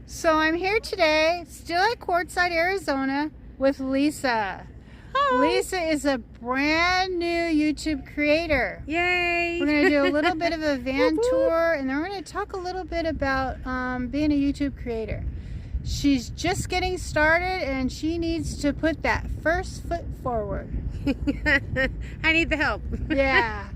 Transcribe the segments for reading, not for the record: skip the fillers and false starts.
So I'm here today, still at Quartzsite, Arizona, with Lisa. Hi. Lisa is a brand new YouTube creator. Yay! We're going to do a little bit of a van tour, and then we're going to talk a little bit about being a YouTube creator. She's just getting started, and she needs to put that first foot forward. I need the help. Yeah.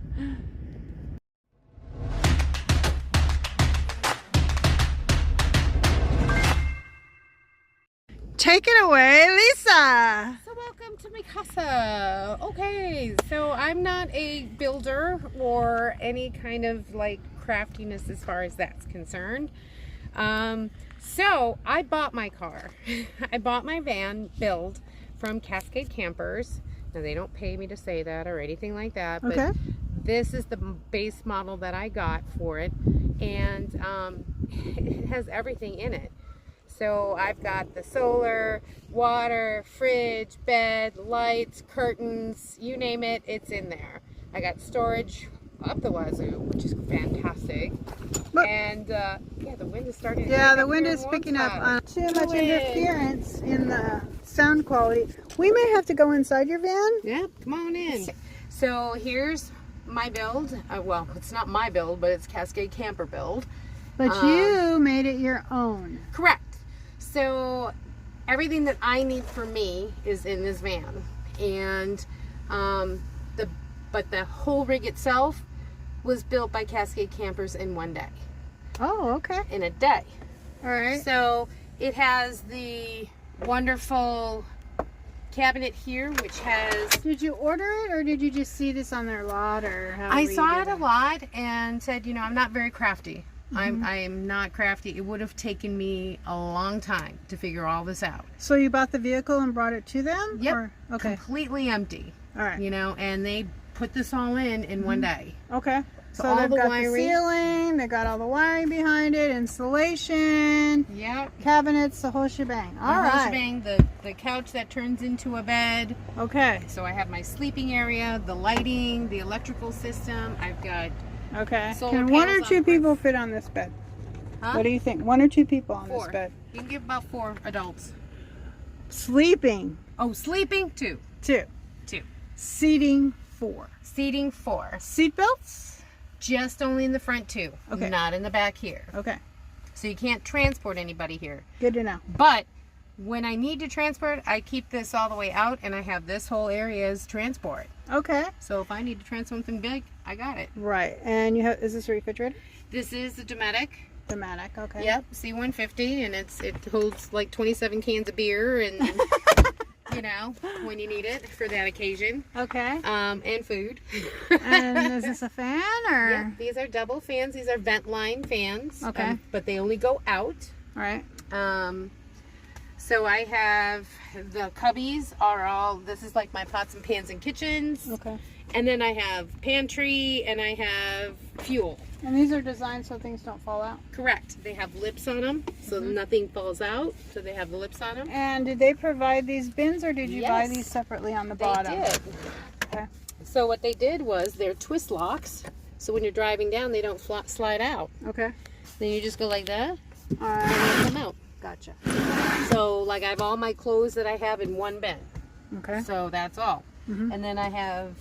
Take it away, Lisa. So welcome to my casa. Okay, so I'm not a builder or any kind of like craftiness as far as that's concerned. So I bought my car. I bought my van build from Cascade Campers. Now they don't pay me to say that or anything like that, but Okay. this is the base model that I got for it, and it has everything in it. So I've got the solar, water, fridge, bed, lights, curtains, you name it, it's in there. I got storage up the wazoo, which is fantastic. Look. And yeah, the wind is starting to Yeah, pick the up wind here is in picking up. Longshot. Too much interference in the sound quality. We may have to go inside your van. Yeah, come on in. So here's my build. Well, it's not my build, but it's Cascade Camper build. But you made it your own. Correct. So everything that I need for me is in this van, and but the whole rig itself was built by Cascade Campers in one day. Oh, okay. In a day. All right. So it has the wonderful cabinet here, which has. Did you order it, or did you just see this on their lot, or how? I saw it a lot and said, you know, I'm not very crafty. I'm not crafty. It would have taken me a long time to figure all this out. So you bought the vehicle and brought it to them? Yep. Or, okay. Completely empty. All right. You know, and they put this all in one day. Okay. So So all they've the got wiring. the ceiling, they got all the wiring behind it, installation, Yep. cabinets, the whole shebang. All The whole right. shebang, the couch that turns into a bed. Okay. So I have my sleeping area, the lighting, the electrical system. I've got Okay. Solar Can one or panels two on people fit on this bed? Huh? What do you think? One or two people on 4. this bed? You can give about 4 adults. Sleeping, Oh, sleeping 2. 2. 2. Seating, 4. Seating 4. Seat belts? Just only in the front 2. Okay. Not in the back here. Okay. So you can't transport anybody here. Good to know. But when I need to transport, I keep this all the way out, and I have this whole area as transport. Okay. So if I need to transport something big, I got it. Right. And you have, is this a refrigerator? This is the Dometic. Dramatic. Okay. Yep, C150, and it holds like 27 cans of beer, and you know, when you need it for that occasion. Okay. And food. And is this a fan or? Yeah, these are double fans. These are vent line fans. Okay. But they only go out. All right. So I have the cubbies are all. This is like my pots and pans and kitchens. Okay. And then I have pantry, and I have fuel. And these are designed so things don't fall out. Correct. They have lips on them, so nothing falls out. So they have the lips on them. And did they provide these bins, or did you buy Yes. these separately on the They bottom? did. Okay. So what they did was they're twist locks. So when you're driving down, they don't slide out. Okay. Then you just go like that All and right. let them out. Gotcha. So like I have all my clothes that I have in one bin. Okay. So that's all. And then I have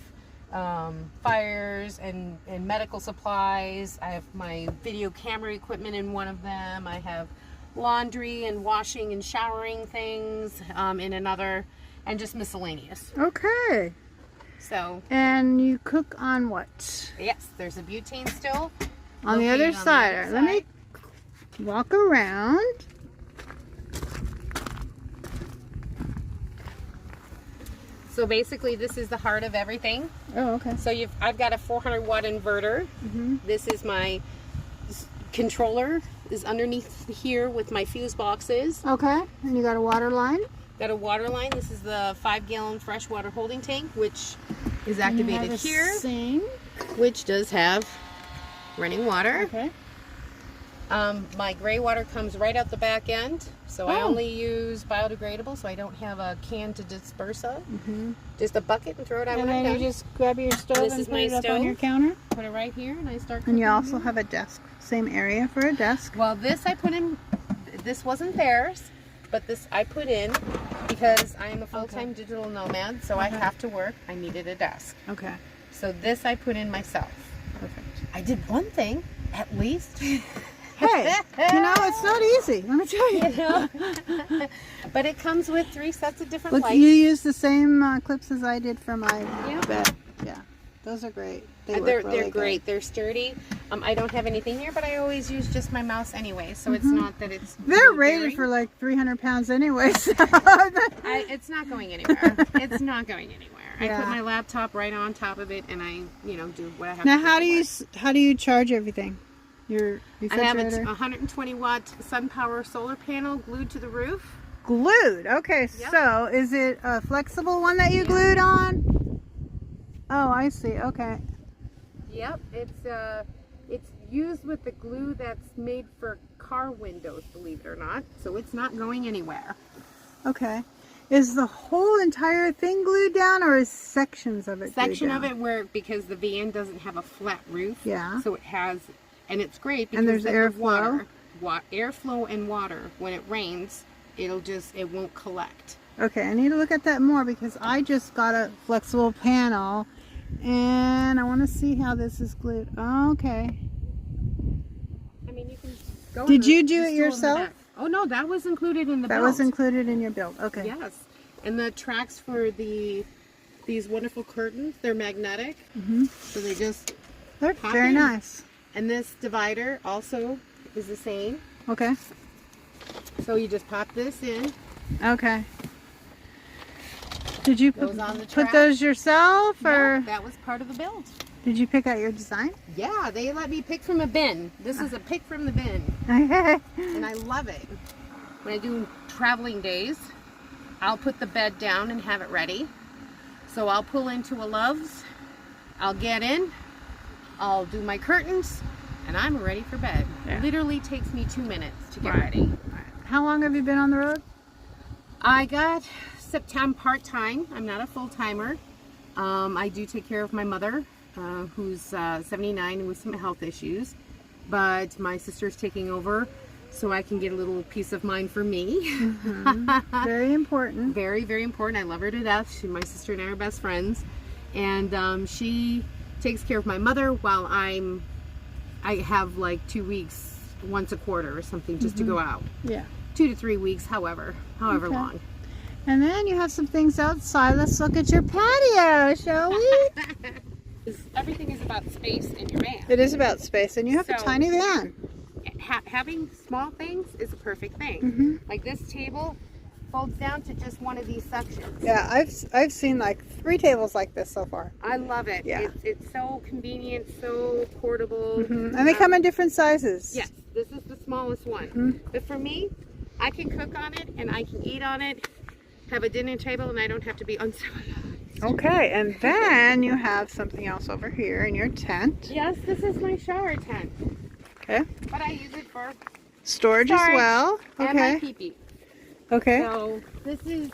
fires and medical supplies. I have my video camera equipment in one of them. I have laundry and washing and showering things in another, and just miscellaneous. Okay. So And you cook on what? yes, there's a butane stove On the located other on the side. other Let me walk around. So basically, this is the heart of everything. Oh, okay. So I've got a 400 watt inverter. This is my controller is underneath here with my fuse boxes. Okay. And you got a water line? Got a water line. This is the 5-gallon freshwater holding tank, which is And you activated have a here, sink. which does have running water. Okay. My gray water comes right out the back end, so I Oh. only use biodegradable, so I don't have a can to disperse of. Just a bucket and throw it out And when I'm then done. you just grab your stove This and is put my it up on stove. your counter. Put it right here, and I start And you cooking also here. have a desk. Same area for a desk. Well, this I put in. this wasn't theirs, but this I put in because I am a full-time digital nomad, so I have to work. I needed a desk. Okay. So this I put in myself. Perfect. I did one thing, at least. Hey, you know, it's not easy, let me tell you. You know? But it comes with 3 sets of different Look, lights. you use the same clips as I did for my Yep. bed. Yeah, those are great. Work They're really great. good. They're sturdy. I don't have anything here, but I always use just my mouse anyway, so it's not that it's They're really rated bearing. for like 300 pounds anyway. So. It's not going anywhere. It's not going anywhere. I Yeah. put my laptop right on top of it, and I, do what I have Now, to do. how do you charge everything? Your I have a refrigerator? 120 watt sun power solar panel glued to the roof. Glued. Okay, Yep. so is it a flexible one that you glued on? Oh, I see. Okay. Yep, it's used with the glue that's made for car windows, believe it or not. So it's not going anywhere. Okay. Is the whole entire thing glued down, or is sections of it Section glued of down? it where, because the van doesn't have a flat roof. Yeah. So it has, and it's great because And there's then the airflow? airflow and water, when it rains, it won't collect. Okay, I need to look at that more because I just got a flexible panel and I want to see how this is glued. Okay. I mean, you can go. Did you do it stool in the yourself? back. Oh no, that was included in the That build. was included in your build. Okay. Yes, and the tracks for these wonderful curtains, they're magnetic, so They're pop very in. nice. And this divider also is the same. Okay. So you just pop this in. Okay. Did you Goes on the put track. those yourself, No, or that was part of the build. did you pick out your design? Yeah, they let me pick from a bin. This is a pick from the bin, Okay. and I love it. When I do traveling days, I'll put the bed down and have it ready. So I'll pull into a Love's, I'll get in, I'll do my curtains, and I'm ready for bed. Yeah. It literally takes me 2 minutes to get Right. ready. How long have you been on the road? I got September part-time. I'm not a full-timer. I do take care of my mother, who's 79 with some health issues, but my sister's taking over so I can get a little peace of mind for me. Very important. Very, very important. I love her to death. My sister and I are best friends, and she takes care of my mother while I have like 2 weeks, once a quarter or something, just to go out. Yeah. 2 to 3 weeks, however Okay. long. And then you have some things outside. Let's look at your patio, shall we? Everything is about space in your van. It is about space, and you have a So- tiny van. Having small things is a perfect thing. Mhm. Like this table folds down to just one of these sections. Yeah, I've seen like 3 tables like this so far. I love it. Yeah. It's so convenient, so portable. And they come in different sizes. Yes, this is the smallest one. Mhm. But for me, I can cook on it and I can eat on it, have a dinner table, and I don't have to be uncivilized. Okay, and then you have something else over here in your tent. Yes, this is my shower tent, Okay. but I use it for Storage as Storage well. and my Okay. pee-pee. Okay. So this is,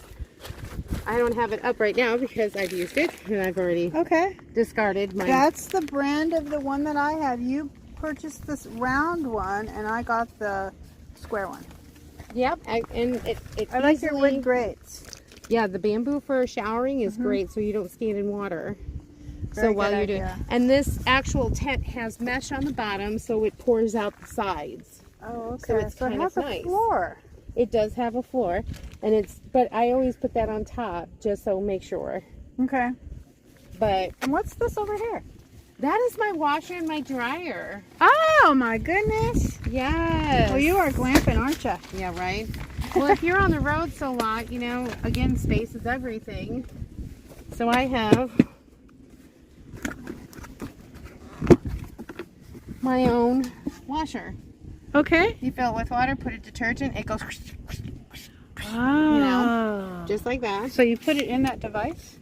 I don't have it up right now because I've used it and I've already Okay. discarded my. That's the brand of the one that I have. You purchased this round one, and I got the square one. Yep, and it I like your easily- wood grates. Yeah, the bamboo for showering is great, so you don't stand in water. Very So while good you're doing, idea. and this actual tent has mesh on the bottom, so it pours out the sides. Oh, okay. So it's it kind has of a nice. floor. It does have a floor, and but I always put that on top just so make sure. Okay. But And what's this over here? that is my washer and my dryer. Oh my goodness. Yes. Well, you are glamping, aren't you? Yeah, right. Well, if you're on the road so long, again, space is everything. So I have my own washer. Okay. You fill it with water, put a detergent, it goes Oh. just like that. So you put it in that device?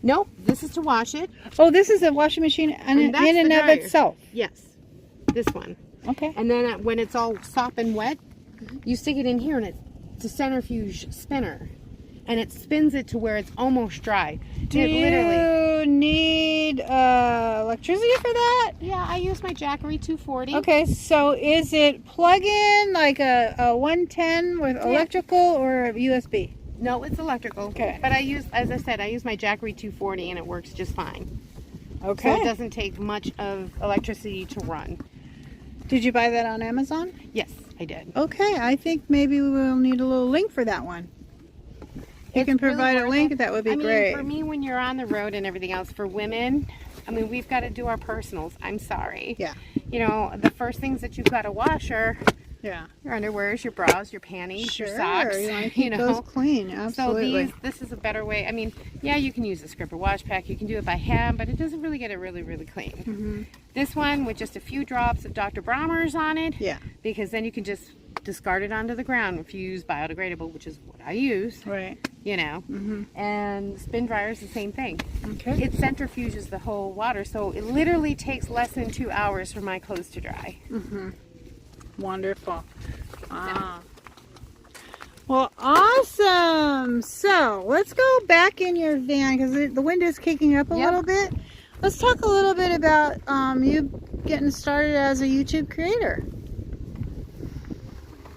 Nope, this is to wash it. Oh, this is a washing machine in that's and the of dryer. itself. Yes, this one. Okay. And then when it's all sopping wet, you stick it in here and it's a centrifuge spinner. and it spins it to where it's almost dry. Do you need electricity for that? Yeah, I use my Jackery 240. Okay, so is it plug-in like a 110 with electrical or USB? No, it's electrical. Okay. But as I said, I use my Jackery 240 and it works just fine. Okay. So it doesn't take much of electricity to run. Did you buy that on Amazon? Yes, I did. Okay, I think maybe we'll need a little link for that one. If you can provide a link, that would be great. For me, when you're on the road and everything else, for women, I mean, we've got to do our personals. I'm sorry. Yeah. You know, the first things that you've got to wash are your underwears, your bras, your panties, your socks. You want to keep those clean. Absolutely. So this is a better way. I mean, yeah, you can use the Scripper wash pack. You can do it by hand, but it doesn't really get it really, really clean. Mm-hmm. This one with just a few drops of Dr. Bronner's on it. Yeah. Because then you can just discard it onto the ground if you use biodegradable, which is what I use. Right. You know. Mm-hmm. And spin dryer is the same thing. Okay. It centrifuges the whole water, so it literally takes less than 2 hours for my clothes to dry. Mm-hmm. Wonderful. Wow. Well, awesome. So let's go back in your van because the wind is kicking up a little bit. Let's talk a little bit about you getting started as a YouTube creator.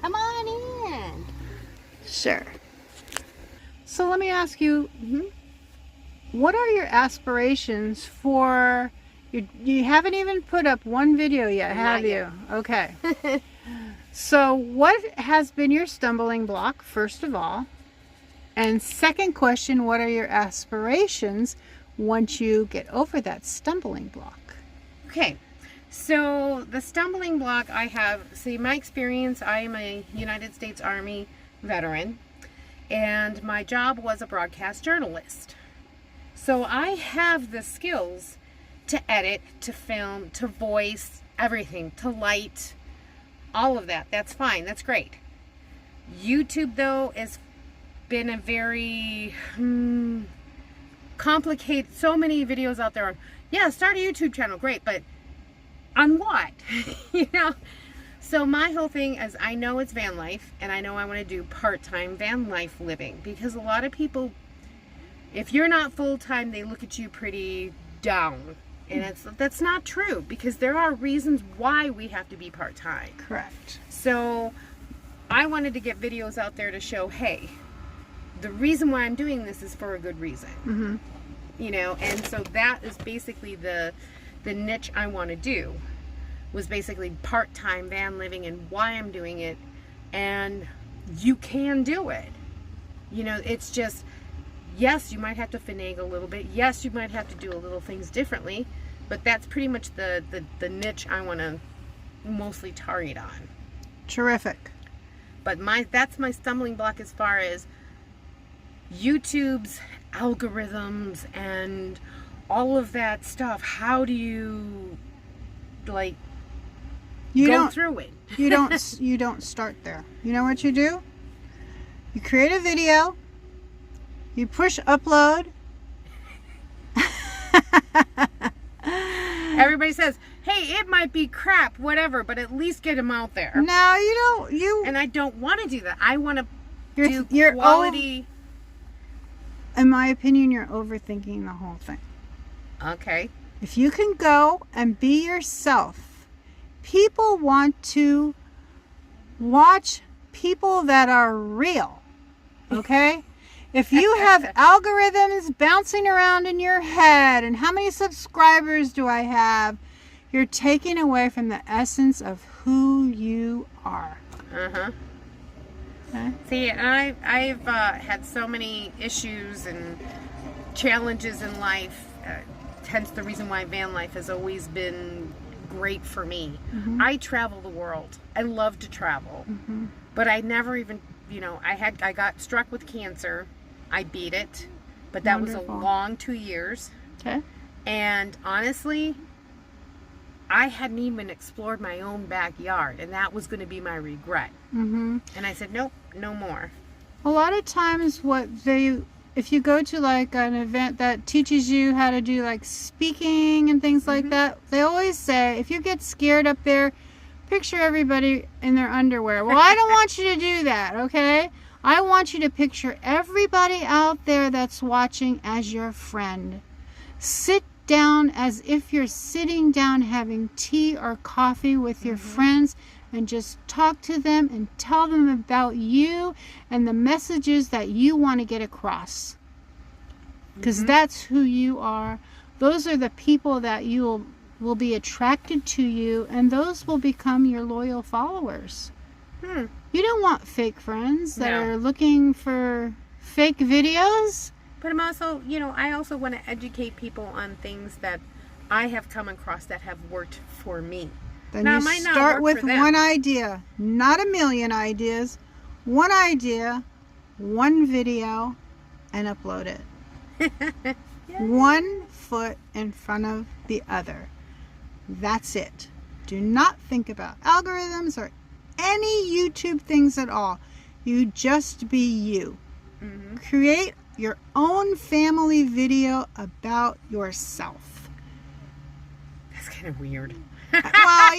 Come on in. Sure. So let me ask you, what are your aspirations for? You haven't even put up one video yet, have you? Okay. So what has been your stumbling block, first of all? And second question, what are your aspirations once you get over that stumbling block? Okay, so the stumbling block I have, see my experience, I am a United States Army veteran and my job was a broadcast journalist. So I have the skills to edit, to film, to voice, everything, to light, all of that. That's fine. That's great. YouTube, though, has been a very complicated, so many videos out there on, yeah, start a YouTube channel, great, but on what? You know? So my whole thing is, I know it's van life, and I know I want to do part-time van life living, because a lot of people, if you're not full-time, they look at you pretty down. And that's not true, because there are reasons why we have to be part-time. Correct. So I wanted to get videos out there to show, hey, the reason why I'm doing this is for a good reason. Mm-hmm. You know, and so that is basically the niche I want to do, was basically part-time van living and why I'm doing it. And you can do it. You know, it's just, yes, you might have to finagle a little bit. Yes, you might have to do a little things differently, but that's pretty much the niche I want to mostly target on. Terrific. But that's my stumbling block as far as YouTube's algorithms and all of that stuff. How do you go through it? you don't start there. You know what you do? You create a video. You push upload. Everybody says, hey, it might be crap, whatever, but at least get them out there. No, you don't. And I don't want to do that. I want to do you're quality. In my opinion, you're overthinking the whole thing. Okay. If you can go and be yourself, people want to watch people that are real. Okay? If you have algorithms bouncing around in your head and how many subscribers do I have, you're taking away from the essence of who you are. Uh-huh. Okay? See, I've had so many issues and challenges in life, hence the reason why van life has always been great for me. Mm-hmm. I travel the world. I love to travel. Mm-hmm. But I never even, I got struck with cancer. I beat it, but that was a long 2 years. Okay. And honestly, I hadn't even explored my own backyard, and that was going to be my regret. Mm-hmm. And I said, nope, no more. A lot of times if you go to like an event that teaches you how to do like speaking and things like that, they always say, if you get scared up there, picture everybody in their underwear. Well, I don't want you to do that, okay? I want you to picture everybody out there that's watching as your friend. Sit down as if you're sitting down having tea or coffee with your friends, and just talk to them and tell them about you and the messages that you want to get across. Because that's who you are. Those are the people that you will be attracted to you, and those will become your loyal followers. You don't want fake friends that are looking for fake videos. But I'm also, I also want to educate people on things that I have come across that have worked for me. Then now, you start with one idea, not a million ideas. One idea, one video, and upload it. One foot in front of the other. That's it. Do not think about algorithms or any YouTube things at all. You just be you. Create your own family video about yourself. That's kind of weird. Well,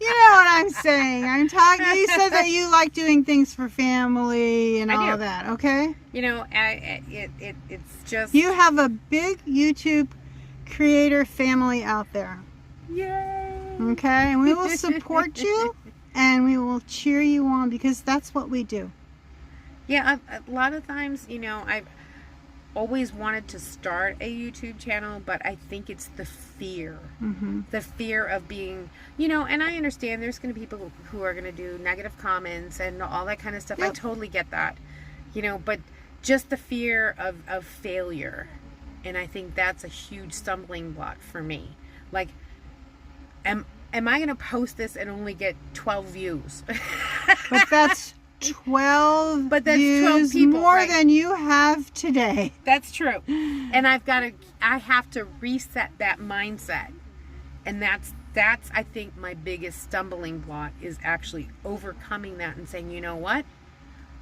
you know what I'm saying. I'm talking. You said that you like doing things for family and all that. Okay. It's just, you have a big YouTube creator family out there. Yay! Okay, and we will support you and we will cheer you on, because that's what we do. Yeah, a lot of times, I've always wanted to start a YouTube channel, but I think it's the fear. The fear of being, and I understand there's going to be people who are going to do negative comments and all that kind of stuff. I totally get that, but just the fear of failure. And I think that's a huge stumbling block for me. Like, am I going to post this and only get 12 views? But that's 12 views, 12 people, more than you have today. That's true. And I have to reset that mindset. And that's I think my biggest stumbling block is actually overcoming that and saying, you know what?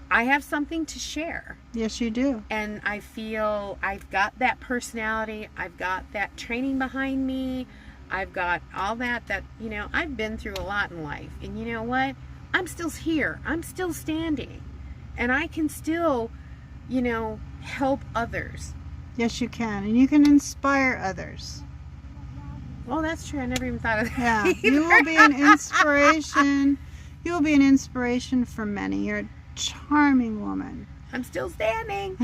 I have something to share. Yes, you do. And I feel I've got that personality. I've got that training behind me. I've got all that, I've been through a lot in life. And you know what? I'm still here. I'm still standing. And I can still, help others. Yes, you can. And you can inspire others. Well, that's true. I never even thought of that. Yeah. You will be an inspiration. You will be an inspiration for many. You're a charming woman. I'm still standing.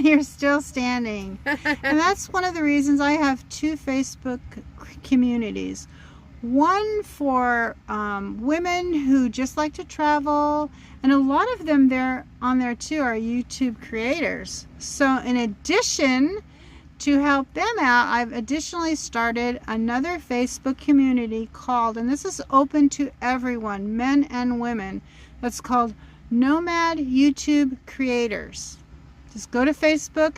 You're still standing. And that's one of the reasons I have 2 Facebook communities. One for women who just like to travel, and a lot of them on there too are YouTube creators. So in addition to help them out, I've additionally started another Facebook community called, and this is open to everyone, men and women, that's called Nomad YouTube Creators. Just go to Facebook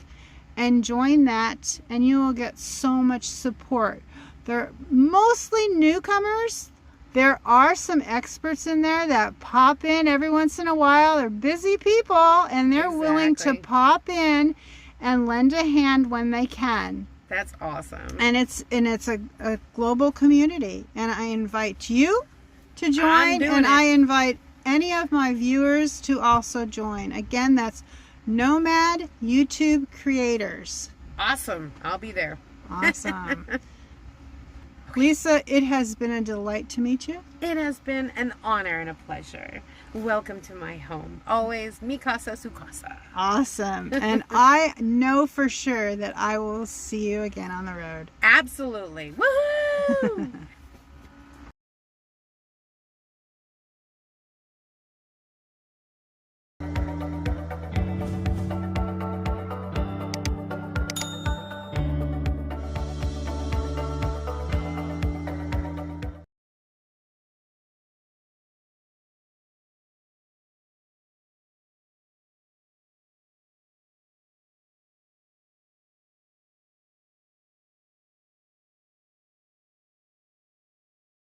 and join that, and you will get so much support. They're mostly newcomers. There are some experts in there that pop in every once in a while. They're busy people, and they're willing to pop in and lend a hand when they can. That's awesome. And it's a global community, and I invite you to join, and I invite any of my viewers to also join. Again, that's Nomad YouTube Creators. Awesome. I'll be there. Awesome. Lisa, it has been a delight to meet you. It has been an honor and a pleasure. Welcome to my home. Always, mi casa, su casa. Awesome. And I know for sure that I will see you again on the road. Absolutely. Woohoo!